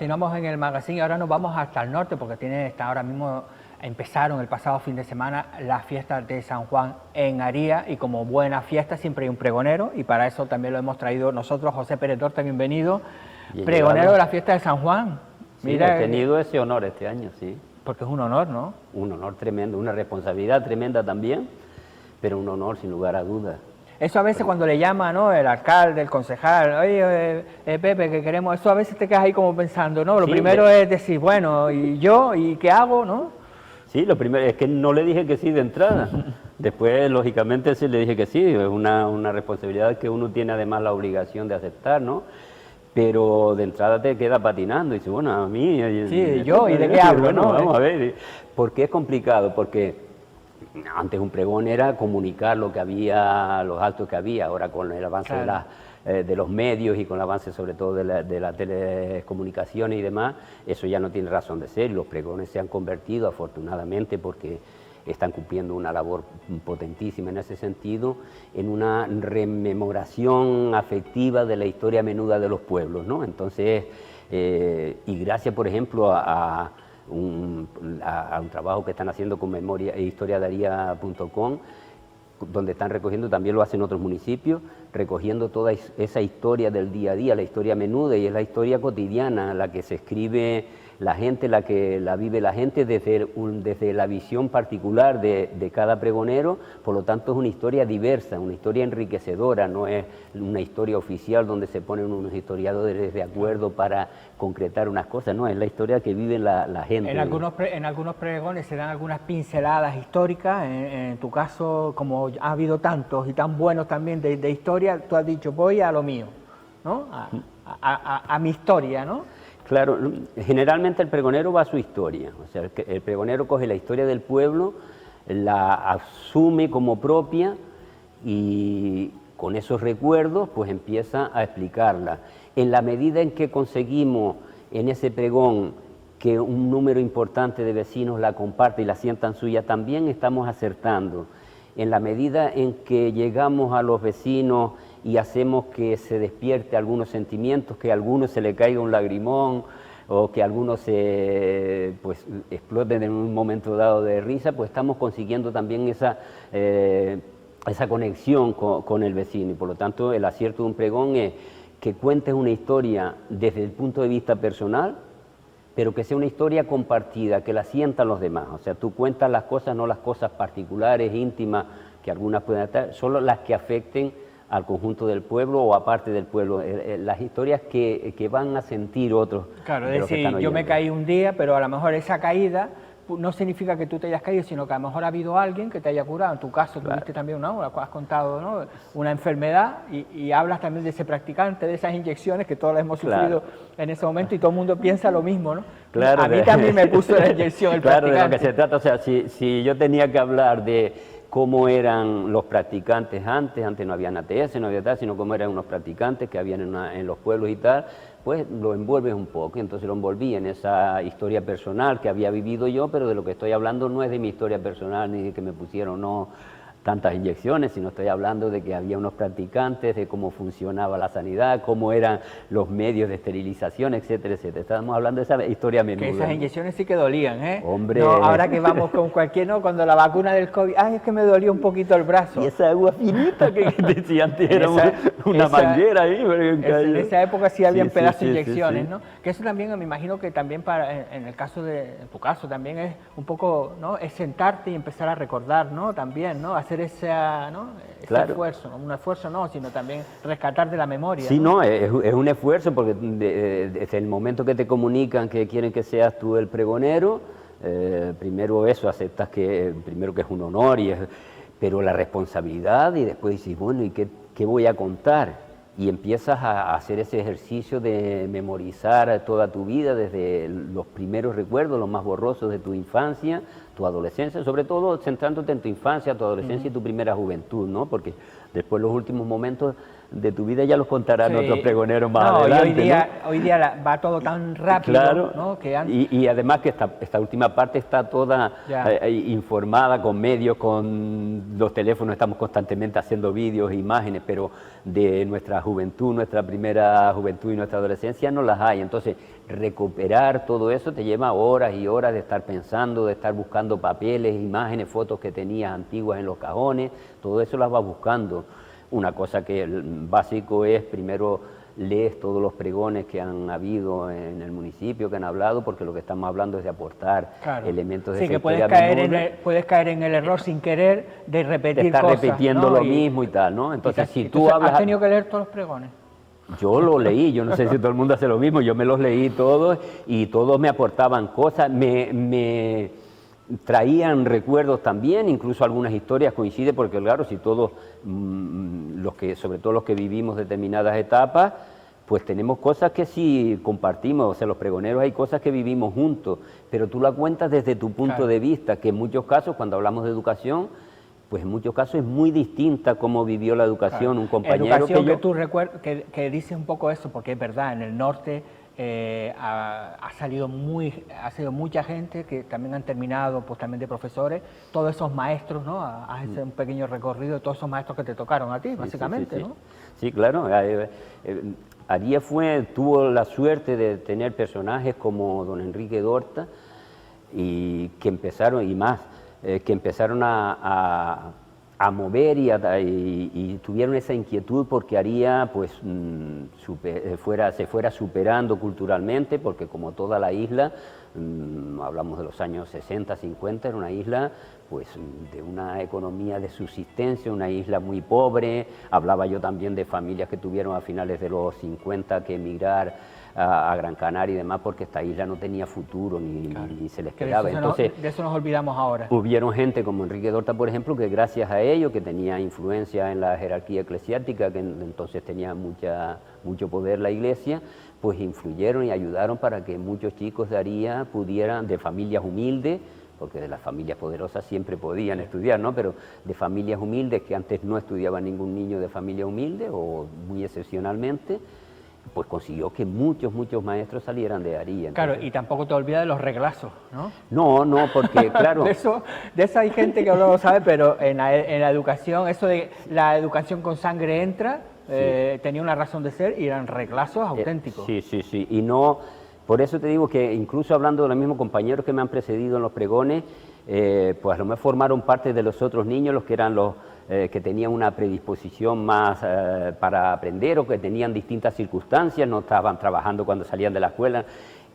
continuamos en el magazine y ahora nos vamos hasta el norte porque ahora mismo empezaron el pasado fin de semana las fiestas de San Juan en Aría y como buena fiesta siempre hay un pregonero y para eso también lo hemos traído nosotros. José Pérez Dorta, bienvenido, pregonero de la fiesta de San Juan. Sí, mira, he tenido ese honor este año, sí. Porque es un honor, ¿no? Un honor tremendo, una responsabilidad tremenda también, pero un honor sin lugar a dudas. Eso a veces cuando le llama, ¿no?, el alcalde, el concejal, oye, Pepe, que queremos, eso a veces te quedas ahí como pensando, ¿no? Lo primero es decir, bueno, ¿y yo? ¿Y qué hago? ¿No? Sí, lo primero es que no le dije que sí de entrada. Después, lógicamente, sí le dije que sí. Es una responsabilidad que uno tiene además la obligación de aceptar, ¿no? Pero de entrada te queda patinando y dices, bueno, a mí... Sí, yo, ¿y de qué hablo? Bueno, ¿no? Vamos a ver. ¿Por qué es complicado? Porque antes un pregón era comunicar lo que había, los actos que había. Ahora con el avance de los medios y con el avance sobre todo de las telecomunicaciones y demás, eso ya no tiene razón de ser. Los pregones se han convertido, afortunadamente, porque están cumpliendo una labor potentísima en ese sentido, en una rememoración afectiva de la historia menuda de los pueblos, ¿no? Entonces, y gracias, por ejemplo, a un trabajo que están haciendo con historiadaría.com, donde están recogiendo, también lo hacen otros municipios, recogiendo toda esa historia del día a día, la historia menuda, y es la historia cotidiana, la que se escribe la gente, la que la vive la gente desde la visión particular de cada pregonero. Por lo tanto es una historia diversa, una historia enriquecedora, no es una historia oficial donde se ponen unos historiadores de acuerdo para concretar unas cosas, no, es la historia que vive la gente. En algunos pregones se dan algunas pinceladas históricas, en tu caso, como ha habido tantos y tan buenos también de historia, tú has dicho, voy a lo mío, ¿no? A mi historia, ¿no? Claro, generalmente el pregonero va a su historia, o sea, el pregonero coge la historia del pueblo, la asume como propia y con esos recuerdos pues empieza a explicarla. En la medida en que conseguimos en ese pregón que un número importante de vecinos la comparte y la sientan suya, también estamos acertando. En la medida en que llegamos a los vecinos y hacemos que se despierte algunos sentimientos, que a algunos se le caiga un lagrimón o que a algunos pues, exploten en un momento dado de risa, pues estamos consiguiendo también esa conexión con el vecino. Y por lo tanto el acierto de un pregón es que cuentes una historia desde el punto de vista personal, pero que sea una historia compartida, que la sientan los demás. O sea, tú cuentas las cosas, no las cosas particulares, íntimas, que algunas pueden estar, solo las que afecten al conjunto del pueblo o aparte del pueblo, las historias que van a sentir otros. Claro, es decir, yo me caí un día, pero a lo mejor esa caída no significa que tú te hayas caído, sino que a lo mejor ha habido alguien que te haya curado. En tu caso tuviste también has contado, ¿no?, una enfermedad y hablas también de ese practicante, de esas inyecciones que todos las hemos sufrido en ese momento y todo el mundo piensa lo mismo, ¿no? Claro, a mí también me puso la inyección el practicante. Claro, de lo que se trata, o sea, si yo tenía que hablar de cómo eran los practicantes antes no había ATS, no había tal, sino cómo eran unos practicantes que habían en los pueblos y tal, pues lo envuelves un poco, y entonces lo envolví en esa historia personal que había vivido yo, pero de lo que estoy hablando no es de mi historia personal, ni de que me pusieron no tantas inyecciones, sino estoy hablando de que había unos practicantes, de cómo funcionaba la sanidad, cómo eran los medios de esterilización, etcétera, etcétera. Estábamos hablando de esa historia menuda. Que esas inyecciones sí que dolían, ¿eh? Hombre. No, ahora que vamos con cualquier, ¿no?, cuando la vacuna del COVID, ay, es que me dolió un poquito el brazo. Y esa agua finita que decía antes era una manguera ahí. En esa época sí habían pedazos de inyecciones, sí. ¿no? Que eso también, me imagino que también en el caso en tu caso también es un poco, ¿no?, es sentarte y empezar a recordar, ¿no?, también, ¿no?, hacer ese esfuerzo, un esfuerzo no, sino también rescatar de la memoria. Sí, no, es un esfuerzo porque desde el momento que te comunican que quieren que seas tú el pregonero, primero eso, aceptas primero que es un honor, pero la responsabilidad y después dices, bueno, ¿y qué voy a contar? Y empiezas a hacer ese ejercicio de memorizar toda tu vida, desde los primeros recuerdos, los más borrosos de tu infancia, tu adolescencia, sobre todo centrándote en tu infancia, tu adolescencia y tu primera juventud, ¿no? Porque después los últimos momentos de tu vida ya los contarán otros pregoneros más adelante. Y hoy día va todo tan rápido, claro, ¿no? Y además que esta última parte está toda informada con medios, con los teléfonos, estamos constantemente haciendo vídeos, imágenes, pero de nuestra juventud, nuestra primera juventud y nuestra adolescencia no las hay. Entonces, recuperar todo eso te lleva horas y horas de estar pensando, de estar buscando papeles, imágenes, fotos que tenías antiguas en los cajones, todo eso las vas buscando. Una cosa que básico es, primero lees todos los pregones que han habido en el municipio, que han hablado, porque lo que estamos hablando es de aportar elementos de sí, esa que historia puedes caer en el error sin querer de repetir estar cosas, repitiendo ¿no? lo mismo y tal, ¿no? Entonces, si tú entonces, hablas... ¿has tenido que leer todos los pregones? Yo lo leí, yo no sé si todo el mundo hace lo mismo, yo me los leí todos y todos me aportaban cosas, me traían recuerdos también, incluso algunas historias coinciden, porque claro, si todos, sobre todo los que vivimos determinadas etapas, pues tenemos cosas que sí compartimos, o sea, los pregoneros hay cosas que vivimos juntos, pero tú la cuentas desde tu punto de vista, que en muchos casos, cuando hablamos de educación, pues en muchos casos es muy distinta cómo vivió la educación un compañero educación que yo... que tú recuerdas, que dice un poco eso, porque es verdad, en el norte ha sido mucha gente que también han terminado, pues también de profesores, todos esos maestros, ¿no? Haz un pequeño recorrido de todos esos maestros que te tocaron a ti, básicamente, sí. ¿no? Sí, claro. Aría tuvo la suerte de tener personajes como don Enrique Dorta y que empezaron, y más, que empezaron a mover y tuvieron esa inquietud porque Aría pues, se fuera superando culturalmente, porque como toda la isla, hablamos de los años 60, 50, era una isla pues, de una economía de subsistencia, una isla muy pobre. Hablaba yo también de familias que tuvieron a finales de los 50 que emigrar a Gran Canaria y demás, porque esta isla no tenía futuro ni se les quedaba. Entonces, de eso nos olvidamos ahora. Hubieron gente como Enrique Dorta, por ejemplo, que gracias a ello, que tenía influencia en la jerarquía eclesiástica, que entonces tenía mucho poder la iglesia, pues influyeron y ayudaron para que muchos chicos de Aría pudieran, de familias humildes, porque de las familias poderosas siempre podían estudiar, ¿no? Pero de familias humildes, que antes no estudiaba ningún niño de familia humilde, o muy excepcionalmente, pues consiguió que muchos maestros salieran de Aría. Entonces, claro, y tampoco te olvidas de los reglazos, ¿no? No, porque claro... de eso hay gente que no lo sabe, pero en la educación, eso de la educación con sangre entra, tenía una razón de ser y eran reglazos auténticos. Sí, y no... Por eso te digo que incluso hablando de los mismos compañeros que me han precedido en los pregones, pues a lo mejor formaron parte de los otros niños, los que eran los que tenían una predisposición más para aprender o que tenían distintas circunstancias, no estaban trabajando cuando salían de la escuela,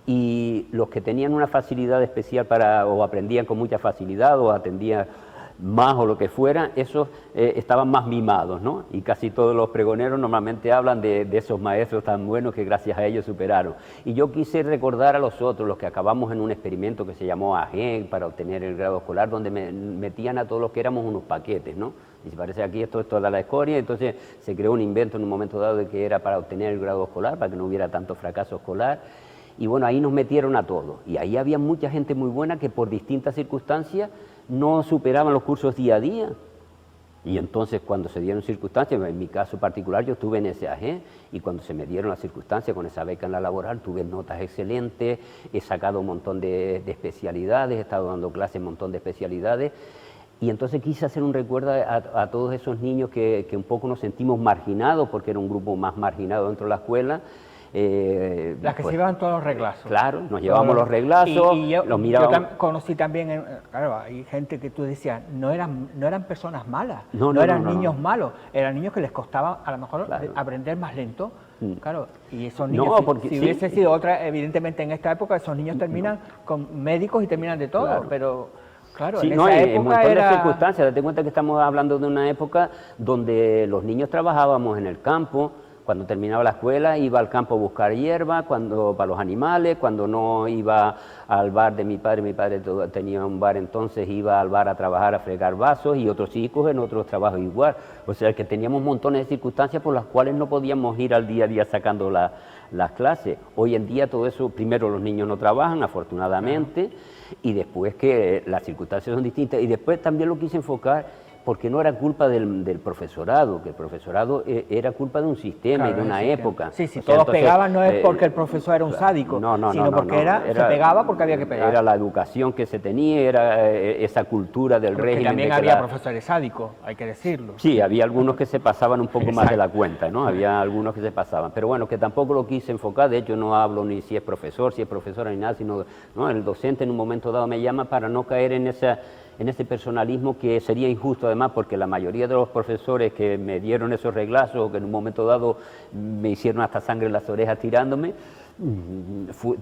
y los que tenían una facilidad especial o aprendían con mucha facilidad o atendían más o lo que fuera, esos estaban más mimados, ¿no? Y casi todos los pregoneros normalmente hablan de esos maestros tan buenos que gracias a ellos superaron. Y yo quise recordar a los otros, los que acabamos en un experimento que se llamó AGEN para obtener el grado escolar, donde metían a todos los que éramos unos paquetes, ¿no? Y se parece aquí esto es toda la escoria, entonces se creó un invento en un momento dado de que era para obtener el grado escolar, para que no hubiera tanto fracaso escolar. Y bueno, ahí nos metieron a todos. Y ahí había mucha gente muy buena que por distintas circunstancias no superaban los cursos día a día. Y entonces cuando se dieron circunstancias, en mi caso particular yo estuve en SAG, y cuando se me dieron las circunstancias con esa beca en la laboral, tuve notas excelentes, he sacado un montón de especialidades, he estado dando clases en un montón de especialidades, y entonces quise hacer un recuerdo a todos esos niños que un poco nos sentimos marginados, porque era un grupo más marginado dentro de la escuela. Las que pues, se llevaban todos los reglazos. Claro, nos llevábamos los reglazos, los mirábamos. Yo conocí también, claro, hay gente que tú decías, no eran personas malas, no eran niños malos, eran niños que les costaba a lo mejor aprender más lento. Claro, y esos niños, si hubiese sido otra, evidentemente en esta época esos niños terminan con médicos y terminan de todo, pero... Claro, sí, en esa época en un montón de circunstancias. Date cuenta que estamos hablando de una época donde los niños trabajábamos en el campo. Cuando terminaba la escuela iba al campo a buscar hierba, para los animales, cuando no iba al bar de mi padre tenía un bar, entonces iba al bar a trabajar, a fregar vasos, y otros hijos en otros trabajos igual. O sea que teníamos montones de circunstancias por las cuales no podíamos ir al día a día sacando las clases. Hoy en día todo eso, primero los niños no trabajan, afortunadamente, y después que las circunstancias son distintas, y después también lo quise enfocar porque no era culpa del profesorado, que el profesorado era culpa de un sistema, claro, y de una época. Sí, si o sea, todos entonces, pegaban no es porque el profesor era un sádico, sino porque se pegaba porque había que pegar. Era la educación que se tenía, era esa cultura del régimen. Que también había profesores sádicos, hay que decirlo. Sí, había algunos que se pasaban un poco más de la cuenta, ¿no? Había algunos que se pasaban, pero bueno, que tampoco lo quise enfocar. De hecho no hablo ni si es profesor, si es profesora ni nada, sino, ¿no? El docente en un momento dado me llama para no caer en ese personalismo que sería injusto, además, porque la mayoría de los profesores que me dieron esos reglazos, o que en un momento dado me hicieron hasta sangre en las orejas tirándome,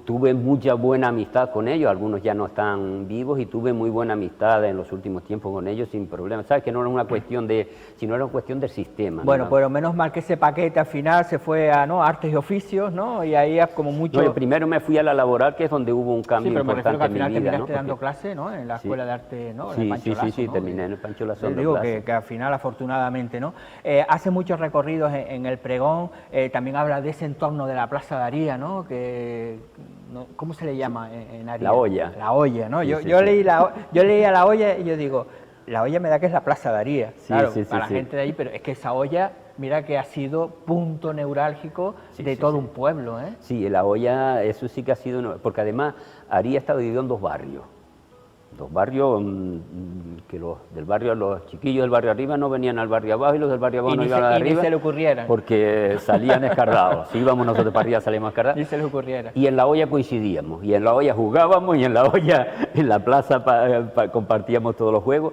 tuve mucha buena amistad con ellos. Algunos ya no están vivos, y tuve muy buena amistad en los últimos tiempos con ellos sin problema. Sabes que no era una cuestión sino era una cuestión del sistema. Bueno, ¿no? pero menos mal que ese paquete al final se fue a artes y oficios, ¿no? Y ahí como mucho... No, primero me fui a la laboral, que es donde hubo un cambio importante en mi vida. Sí, pero me refiero que al final terminaste ¿no? dando clase, ¿no? En la escuela de arte, ¿no? En el Sí, Pancho Lazo, sí, ¿no? terminé en el Pancho Lazo. Digo que al final, afortunadamente, ¿no? Hace muchos recorridos en el pregón, también habla de ese entorno de la Plaza de Aría, ¿no? ¿Cómo se le llama en Aría? La Olla. La Olla, ¿no? Sí, yo leía la Olla y yo digo, la Olla me da que es la Plaza de Aría, sí, claro, sí, para la gente de ahí, pero es que esa olla, mira que ha sido punto neurálgico de todo un pueblo, ¿eh? Sí, la Olla, eso sí que ha sido, porque además Aría está dividido en dos barrios, que los chiquillos del barrio arriba no venían al barrio abajo, y los del barrio abajo no iban al arriba. Ni se le ocurriera. Porque salían escardados. Si íbamos nosotros para arriba, salíamos escardados. Ni se les ocurriera. Y en la olla coincidíamos, y en la olla jugábamos, y en la olla, en la plaza compartíamos todos los juegos.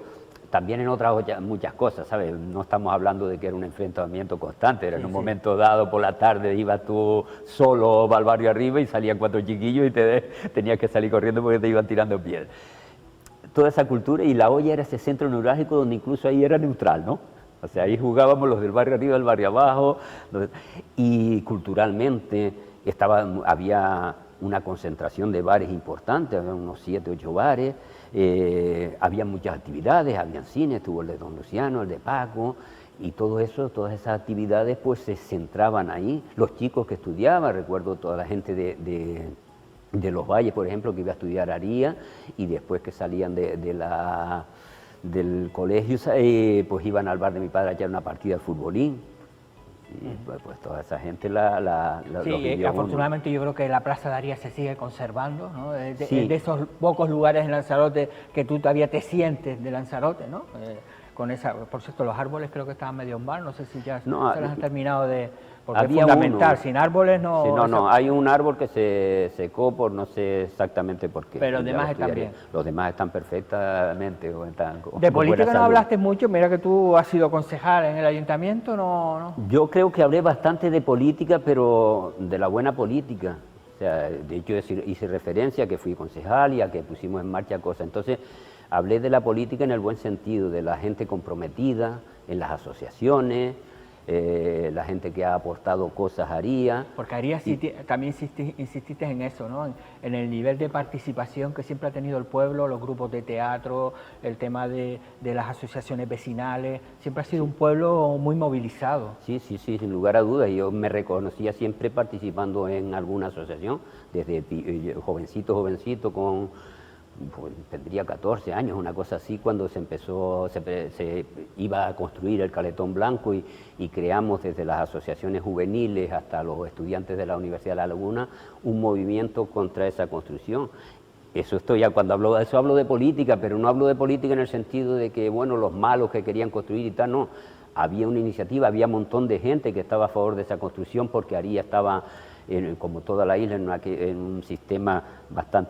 También en otras ollas muchas cosas, ¿sabes? No estamos hablando de que era un enfrentamiento constante, era en un momento dado por la tarde ibas tú solo al barrio arriba y salían 4 chiquillos y tenías que salir corriendo porque te iban tirando piedras. Toda esa cultura, y la olla era ese centro neurálgico donde incluso ahí era neutral, ¿no? O sea, ahí jugábamos los del barrio arriba, del barrio abajo, y culturalmente había una concentración de bares importantes, había unos 7, 8 bares, había muchas actividades, habían cines, estuvo el de Don Luciano, el de Paco, y todo eso, todas esas actividades pues se centraban ahí. Los chicos que estudiaban, recuerdo toda la gente de Los Valles, por ejemplo, que iba a estudiar Aría, y después que salían del colegio, pues iban al bar de mi padre a echar una partida de futbolín. Y pues toda esa gente sí, afortunadamente yo creo que la Plaza de Aría se sigue conservando, ¿no? Sí. De esos pocos lugares en Lanzarote que tú todavía te sientes de Lanzarote, ¿no? Por cierto, los árboles creo que estaban medio mal, no sé si ya se los han terminado de... Porque es fundamental, sin árboles no... Sí, no, hay un árbol que se secó por no sé exactamente por qué. Pero los demás están bien. Los demás están perfectamente. De política no hablaste mucho, mira que tú has sido concejal en el ayuntamiento, ¿no? Yo creo que hablé bastante de política, pero de la buena política. O sea, de hecho hice referencia a que fui concejal y a que pusimos en marcha cosas. Entonces, hablé de la política en el buen sentido, de la gente comprometida, en las asociaciones, la gente que ha aportado cosas a Aría. Porque Aría también insististe en eso, ¿no? En el nivel de participación que siempre ha tenido el pueblo, los grupos de teatro, el tema de las asociaciones vecinales, siempre ha sido un pueblo muy movilizado. Sí, sin lugar a dudas. Yo me reconocía siempre participando en alguna asociación, desde jovencito, pues, tendría 14 años, una cosa así, cuando se iba a construir el Caletón Blanco, y creamos desde las asociaciones juveniles hasta los estudiantes de la Universidad de La Laguna un movimiento contra esa construcción. Cuando hablo de eso hablo de política, pero no hablo de política en el sentido de que, bueno, los malos que querían construir y tal, no. Había una iniciativa, había un montón de gente que estaba a favor de esa construcción, porque Aría estaba, como toda la isla, en un sistema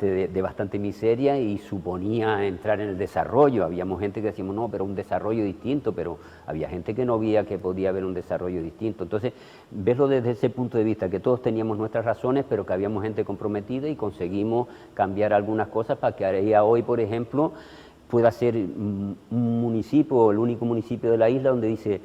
de bastante miseria, y suponía entrar en el desarrollo. Habíamos gente que decíamos, no, pero un desarrollo distinto, pero había gente que no veía que podía haber un desarrollo distinto. Entonces, verlo desde ese punto de vista, que todos teníamos nuestras razones, pero que habíamos gente comprometida, y conseguimos cambiar algunas cosas para que Aría hoy, por ejemplo, pueda ser un municipio, el único municipio de la isla donde dice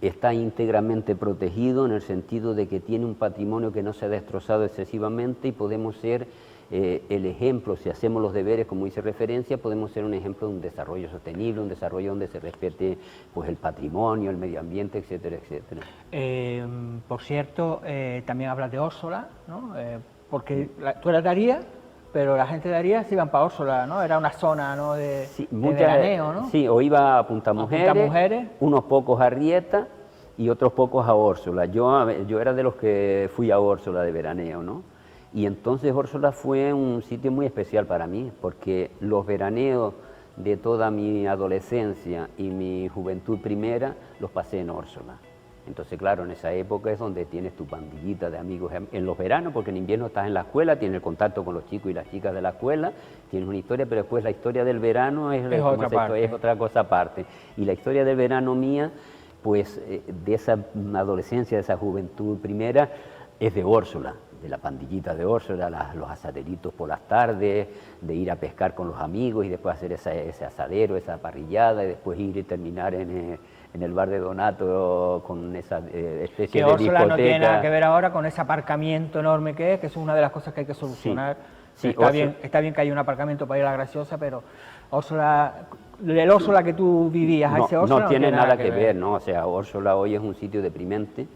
está íntegramente protegido, en el sentido de que tiene un patrimonio que no se ha destrozado excesivamente, y podemos ser el ejemplo, si hacemos los deberes, como hice referencia, podemos ser un ejemplo de un desarrollo sostenible, un desarrollo donde se respete pues, el patrimonio, el medio ambiente, etcétera, etcétera. Por cierto, también hablas de Órsola, ¿no? Porque tú eras de Aría, pero la gente de Arías iban para Órsola, ¿no? Era una zona, ¿no? de muchas, veraneo, ¿no? Sí, o iba a Punta Mujeres, Mujeres, unos pocos a Arrieta y otros pocos a Órsola. Yo era de los que fui a Órsola de veraneo, ¿no? Y entonces Órsola fue un sitio muy especial para mí, porque los veraneos de toda mi adolescencia y mi juventud primera los pasé en Órsola. Entonces, claro, en esa época es donde tienes tu pandillita de amigos en los veranos, porque en invierno estás en la escuela, tienes el contacto con los chicos y las chicas de la escuela, tienes una historia, pero después la historia del verano es otra cosa aparte. Y la historia del verano mía, pues de esa adolescencia, de esa juventud primera, es de Órsola, de la pandillita de Órsola, los asaderitos por las tardes, de ir a pescar con los amigos y después hacer ese asadero, esa parrillada, y después ir y terminar en el bar de Donato con esa especie de discoteca. Que Órsola no tiene nada que ver ahora con ese aparcamiento enorme que es una de las cosas que hay que solucionar. Sí, está bien que haya un aparcamiento para ir a La Graciosa, pero Órsola, el Órsola que tú vivías, no, ese Órsola no tiene nada que ver, ¿no? O sea, Órsola hoy es un sitio deprimente,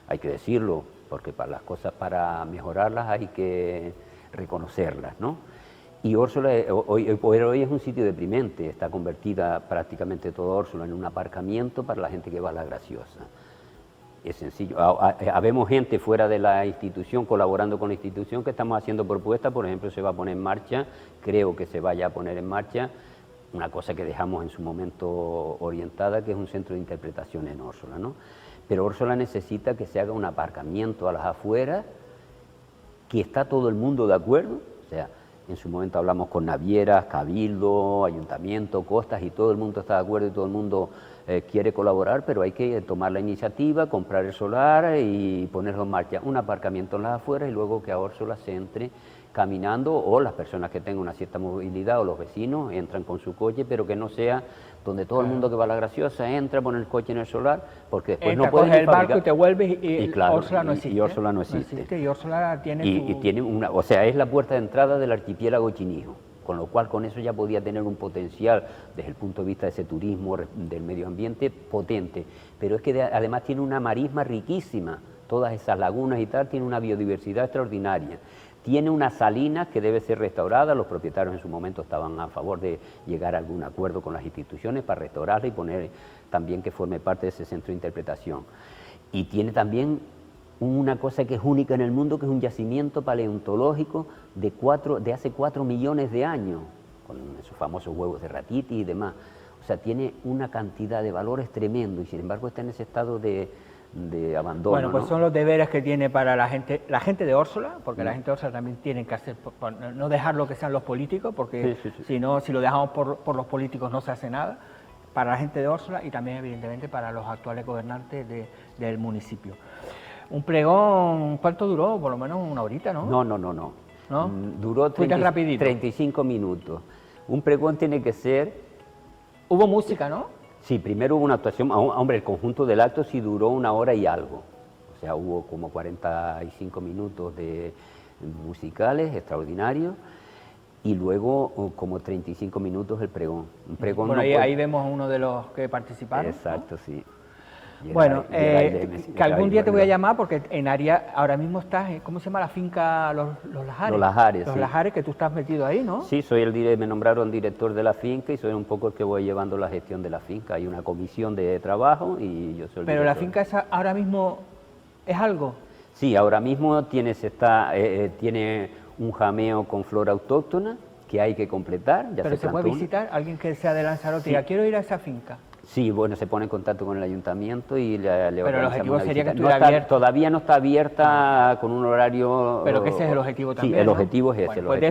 hay que decirlo, porque para las cosas, para mejorarlas hay que reconocerlas, ¿no? Y Órsola hoy es un sitio deprimente, está convertida prácticamente toda Órsola en un aparcamiento para la gente que va a La Graciosa. Es sencillo, habemos gente fuera de la institución, colaborando con la institución, que estamos haciendo propuestas. Por ejemplo, se va a poner en marcha, creo que se vaya a poner en marcha, una cosa que dejamos en su momento orientada, que es un centro de interpretación en Órsola, ¿no? Pero Órsola necesita que se haga un aparcamiento a las afueras, que está todo el mundo de acuerdo, o sea, en su momento hablamos con navieras, cabildo, ayuntamiento, costas, y todo el mundo está de acuerdo y todo el mundo quiere colaborar, pero hay que tomar la iniciativa, comprar el solar y ponerlo en marcha. Un aparcamiento en las afueras y luego que a Órsola se entre caminando, o las personas que tengan una cierta movilidad o los vecinos entran con su coche, pero que no sea donde todo el mundo que va a La Graciosa entra, pone el coche en el solar, porque después no puedes el barco y te vuelves y claro, Órsola no existe. Y Órsola no existe. Y Órsola tiene tiene una, o sea, es la puerta de entrada del archipiélago Chinijo, con lo cual con eso ya podía tener un potencial desde el punto de vista de ese turismo del medio ambiente potente, pero es que además tiene una marisma riquísima, todas esas lagunas y tal, tiene una biodiversidad extraordinaria. Tiene unas salinas que debe ser restaurada, los propietarios en su momento estaban a favor de llegar a algún acuerdo con las instituciones para restaurarla y poner también que forme parte de ese centro de interpretación. Y tiene también una cosa que es única en el mundo, que es un yacimiento paleontológico de hace 4 millones de años, con esos famosos huevos de ratitis y demás. O sea, tiene una cantidad de valores tremendo y sin embargo está en ese estado de abandono. Bueno, pues ¿no? son los deberes que tiene para la gente de Órsola, porque la gente de Órsola también tiene que hacer, no dejarlo que sean los políticos, porque si no, si lo dejamos por los políticos no se hace nada, para la gente de Órsola y también evidentemente para los actuales gobernantes del municipio. Un pregón, ¿Cuánto duró? Por lo menos una horita, ¿no? No. Duró 35 minutos. Un pregón tiene que ser... Hubo música, ¿no? Sí, primero hubo una actuación, hombre, el conjunto del acto sí duró 1 hora y algo. O sea, hubo como 45 minutos de musicales extraordinarios y luego como 35 minutos el pregón. Un pregón bueno, ahí vemos a uno de los que participaron. Exacto, ¿no? Sí. Bueno, que algún día te voy a llamar porque en Arías ahora mismo estás, ¿cómo se llama la finca Los Lajares? Los Lajares, Los sí. Lajares, que tú estás metido ahí, ¿no? Sí, me nombraron director de la finca y soy un poco el que voy llevando la gestión de la finca. Hay una comisión de trabajo y yo soy el Pero director. la finca esa ahora mismo es algo. Sí, ahora mismo tiene un jameo con flora autóctona que hay que completar. Pero se puede visitar alguien que sea de Lanzarote y diga, quiero ir a esa finca. Sí, bueno, se pone en contacto con el ayuntamiento y le Pero el objetivo sería que estuviera abierta. Todavía no está abierta con un horario... Pero que ese es el objetivo también, Sí, el ¿no? objetivo es ese. Bueno, pues de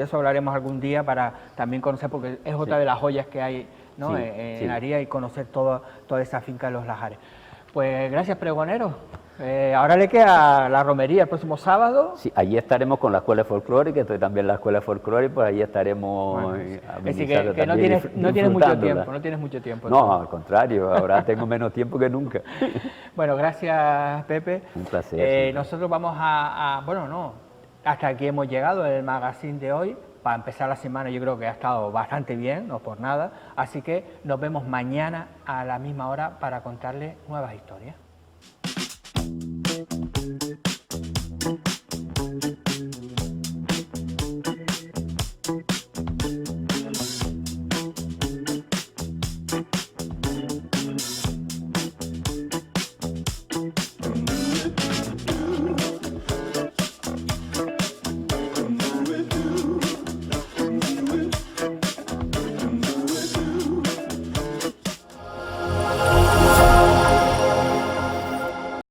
eso hablaremos algún día para también conocer, porque es otra de las joyas que hay, ¿no? En Arías y conocer toda esa finca de Los Lajares. Pues gracias, pregonero. Ahora le queda la romería el próximo sábado. Sí, allí estaremos con la Escuela de Folclore, que estoy también en la Escuela de Folclore, pues allí estaremos. Bueno, es decir, que no tienes mucho tiempo. No, al contrario, ahora tengo menos tiempo que nunca. Bueno, gracias, Pepe. Un placer. Nosotros vamos hasta aquí hemos llegado en el magazine de hoy. Para empezar la semana yo creo que ha estado bastante bien, no por nada. Así que nos vemos mañana a la misma hora para contarles nuevas historias.